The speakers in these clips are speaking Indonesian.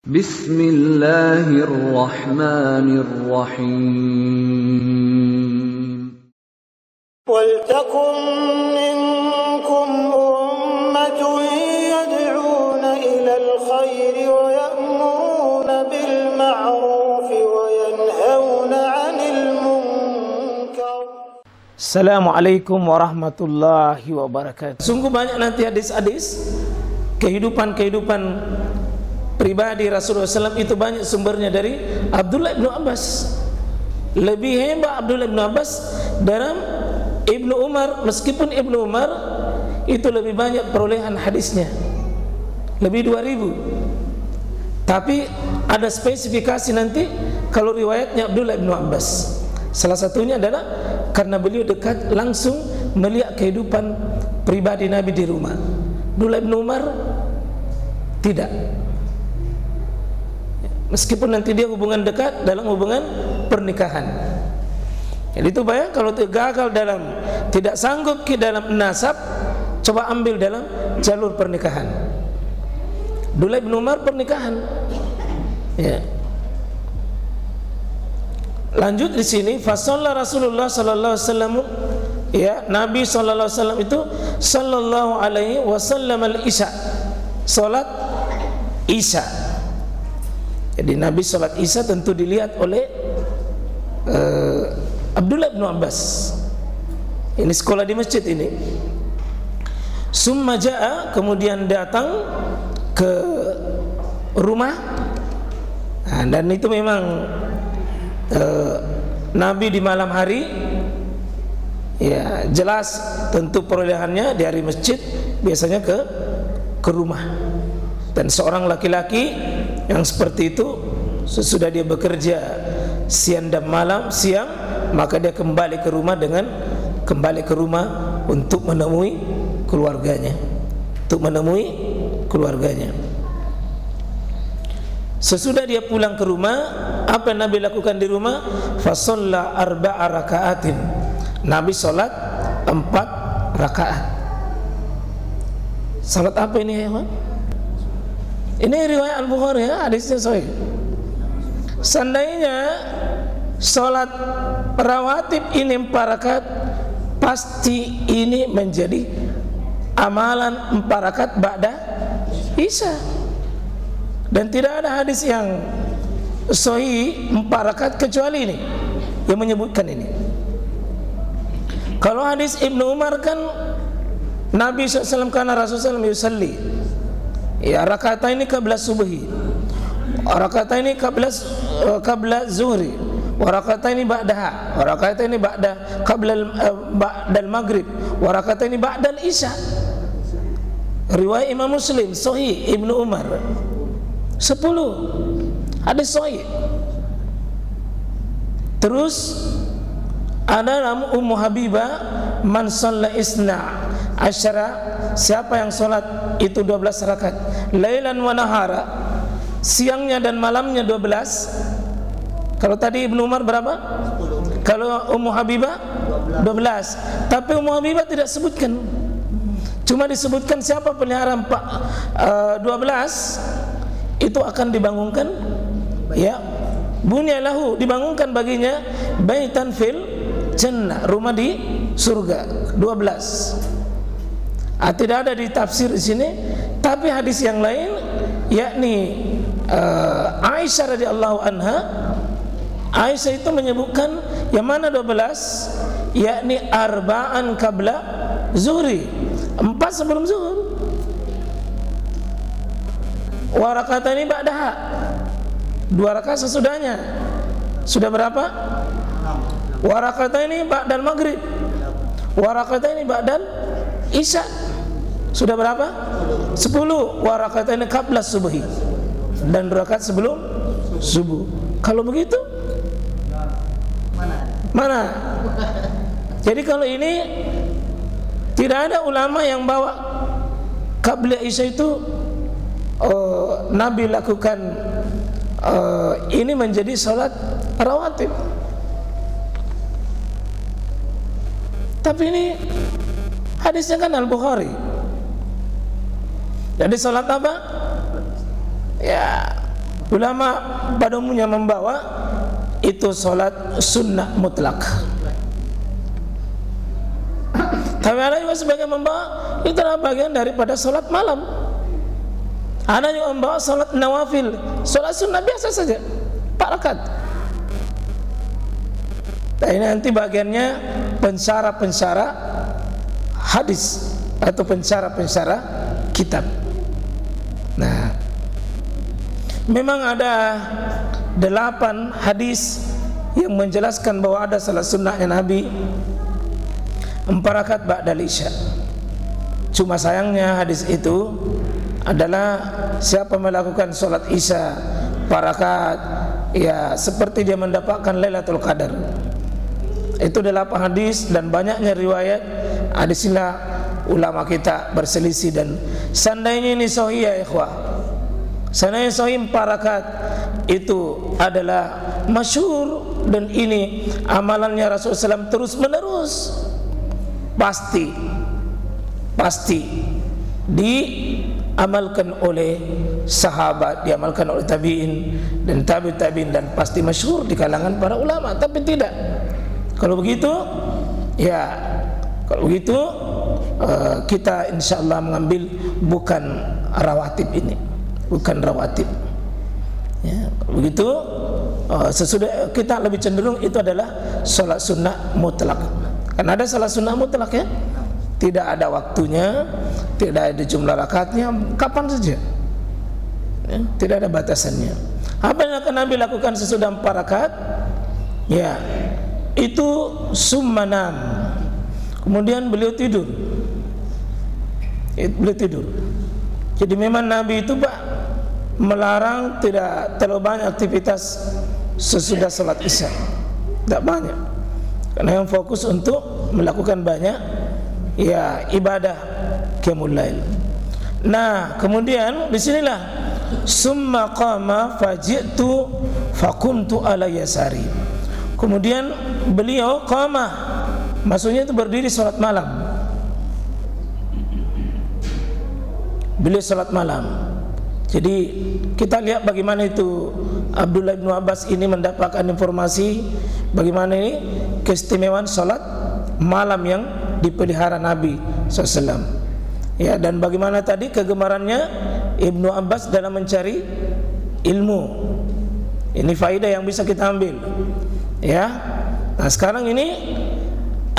Bismillahirrahmanirrahim. Waltakum minkum ummatun yad'una ilal khairi wa ya'muruna bil ma'rufi wa yanhauna 'anil munkar. Assalamualaikum warahmatullahi wabarakatuh. Sungguh banyak nanti hadis-hadis kehidupan pribadi Rasulullah SAW itu banyak sumbernya dari Abdullah bin Abbas. Lebih hebat Abdullah bin Abbas dalam Ibnu Umar, meskipun Ibnu Umar itu lebih banyak perolehan hadisnya, lebih 2000. Tapi ada spesifikasi nanti kalau riwayatnya Abdullah bin Abbas. Salah satunya adalah karena beliau dekat langsung melihat kehidupan pribadi Nabi di rumah. Abdullah bin Umar tidak. Meskipun nanti dia hubungan dekat dalam hubungan pernikahan. Jadi itu bayang kalau gagal dalam, tidak sanggup ke dalam nasab, coba ambil dalam jalur pernikahan. Abdullah bin Umar pernikahan. Ya. Lanjut di sini, fasalla Rasulullah sallallahu alaihi wasallam, ya, Nabi sallallahu alaihi wasallam itu sallallahu alaihi wasallam al-isya. Salat isya. Jadi Nabi salat isya tentu dilihat oleh Abdullah bin Abbas. Ini sekolah di masjid ini. Summa jaa, kemudian datang ke rumah. Nah, dan itu memang Nabi di malam hari, ya jelas tentu perolehannya di hari masjid biasanya ke rumah. Dan seorang laki-laki yang seperti itu sesudah dia bekerja siang dan malam, siang maka dia kembali ke rumah untuk menemui keluarganya. Sesudah dia pulang ke rumah, apa yang Nabi lakukan di rumah? Fasalla arba'a raka'atin. Nabi salat 4 rakaat. Salat apa ini ya, Pak? Ini riwayat Al-Bukhari, ya, hadisnya sahih. Seandainya salat rawatib ini 4 rakaat, pasti ini menjadi amalan 4 rakaat ba'da isya. Dan tidak ada hadis yang sahih 4 rakaat kecuali ini yang menyebutkan ini. Kalau hadis Ibnu Umar kan Nabi SAW karena Rasulullah SAW yusalli, ya, rakataini qabla subhi, rakataini qabla zuhri, wa rakataini ba'daha, wa rakataini ba'dal maghrib, wa rakataini ba'dal isya. Riwayat Imam Muslim sahih Ibnu Umar 10 hadis sahih. Terus ada dalam Ummu Habibah, man shalla isna asyara, siapa yang sholat itu 12 rakaat, lailan wa nahara, siangnya dan malamnya 12. Kalau tadi Ibnu Umar berapa? 10. Kalau Ummu Habibah 12. Tapi Ummu Habibah tidak sebutkan, cuma disebutkan siapa pelihara 12 itu akan dibangunkan, ya, bunyalahu, dibangunkan baginya baitan fil jannah, rumah di surga 12. Tidak ada di tafsir di sini, tapi hadis yang lain, yakni Aisyah radhiyallahu anha, Aisyah itu menyebutkan yang mana 12, yakni arba'an qabla zuhri, 4 sebelum zuhur, wa rakatani ba'daha, 2 rakaat sesudahnya. Sudah berapa? Wa rakatani ba'dal maghrib, wa rakatani ba'dal isya. Sudah berapa? 10. Wa rakataini qabla subhi, dan 2 rakaat sebelum subuh. Kalau begitu mana? Jadi kalau ini tidak ada ulama yang bawa qabla isya itu Nabi lakukan ini menjadi salat rawatib. Tapi ini hadisnya kan Al-Bukhari. Jadi salat apa? Ya, Ulama pada umumnya membawa itu sholat sunnah mutlak. Tapi ada juga sebagian membawa itu adalah bagian daripada sholat malam. Ada juga membawa sholat nawafil, sholat sunnah biasa saja, 4 rakaat. Nah, ini nanti bagiannya pensyarah-pensyarah hadis atau pensyarah-pensyarah kitab. Nah, memang ada 8 hadis yang menjelaskan bahwa ada salat sunnahnya Nabi 4 rakaat ba'dal isya. Cuma sayangnya hadis itu adalah siapa melakukan salat isya 4 rakaat, ya seperti dia mendapatkan Lailatul Qadar. Itu 8 hadis dan banyaknya riwayat. Disinilah ulama kita berselisih, dan seandainya ini sahih ya ikhwah, seandainya sahih 4 rakaat itu adalah masyhur dan ini amalannya Rasulullah SAW terus menerus, pasti diamalkan oleh sahabat, diamalkan oleh tabi'in dan tabi'in, dan pasti masyhur di kalangan para ulama. Tapi tidak, kalau begitu kita insyaallah mengambil bukan rawatib ini, bukan rawatib. Ya, begitu sesudah kita lebih cenderung itu adalah sholat sunnah mutlak. Karena ada sholat sunnah mutlak ya, tidak ada waktunya, tidak ada jumlah rakaatnya, kapan saja, ya, tidak ada batasannya. Apa yang akan Nabi lakukan sesudah 4 rakaat? Ya, itu summanam, kemudian beliau tidur. Jadi memang Nabi itu melarang tidak terlalu banyak aktivitas sesudah sholat isya, tidak banyak, karena yang fokus untuk melakukan banyak ya ibadah qiyamul lail. Nah, kemudian disinilah summa qama faji'tu faqumtu ala yasari. Kemudian beliau qama, maksudnya itu berdiri sholat malam. Beliau sholat malam. Jadi kita lihat bagaimana itu Abdullah bin Abbas ini mendapatkan informasi bagaimana ini keistimewaan sholat malam yang dipelihara Nabi SAW. Ya, dan bagaimana tadi kegemarannya Ibnu Abbas dalam mencari ilmu. Ini faedah yang bisa kita ambil. Ya. Nah, sekarang ini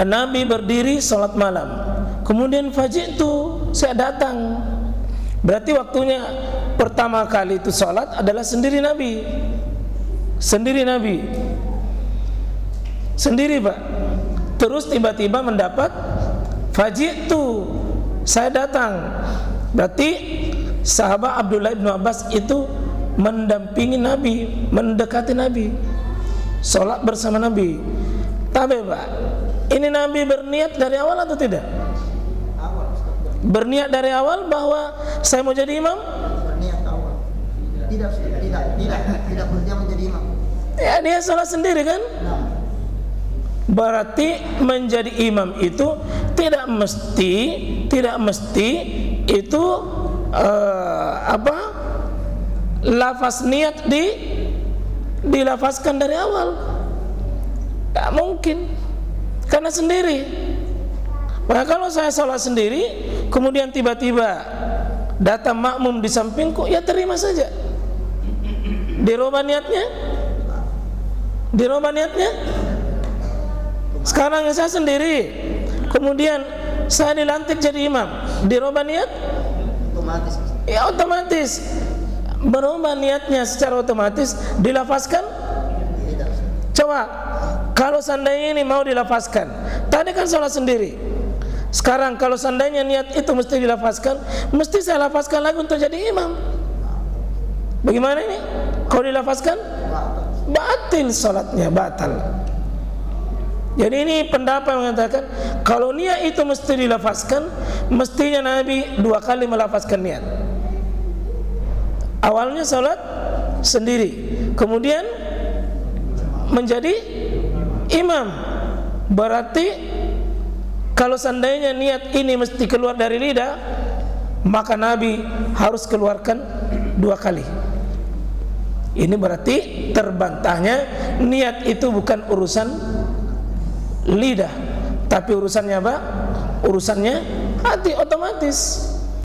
Nabi berdiri sholat malam. Kemudian faji'tu, saya datang. Berarti waktunya pertama kali itu sholat adalah sendiri Nabi. Sendiri Pak. Terus tiba-tiba mendapat faji'tu, saya datang. Berarti sahabat Abdullah bin Abbas itu mendampingi Nabi, mendekati Nabi, sholat bersama Nabi. Tapi Pak, ini Nabi berniat dari awal atau tidak? Berniat dari awal bahwa saya mau jadi imam? Berniat awal. Tidak berniat menjadi imam. Ya, dia sholat sendiri kan? Berarti menjadi imam itu tidak mesti itu lafaz niat dilafazkan dari awal. Tak mungkin, karena sendiri. Maka kalau saya sholat sendiri, kemudian tiba-tiba datang makmum di sampingku, ya terima saja. Dirubah niatnya? Sekarang saya sendiri, kemudian saya dilantik jadi imam, dirubah niat? Otomatis. Ya otomatis. Berubah niatnya secara otomatis, dilafazkan? Tidak. Coba, kalau seandainya ini mau dilafazkan, tadi kan sholat sendiri. Sekarang kalau seandainya niat itu mesti dilafazkan, mesti saya lafazkan lagi untuk jadi imam. Bagaimana ini? Kalau dilafazkan, batil sholatnya, batal. Jadi ini pendapat yang mengatakan kalau niat itu mesti dilafazkan, mestinya Nabi 2 kali melafazkan niat. Awalnya sholat sendiri, kemudian menjadi imam. Berarti kalau seandainya niat ini mesti keluar dari lidah, maka Nabi harus keluarkan 2 kali. Ini berarti terbantahnya niat itu bukan urusan lidah, tapi urusannya apa? Urusannya hati otomatis.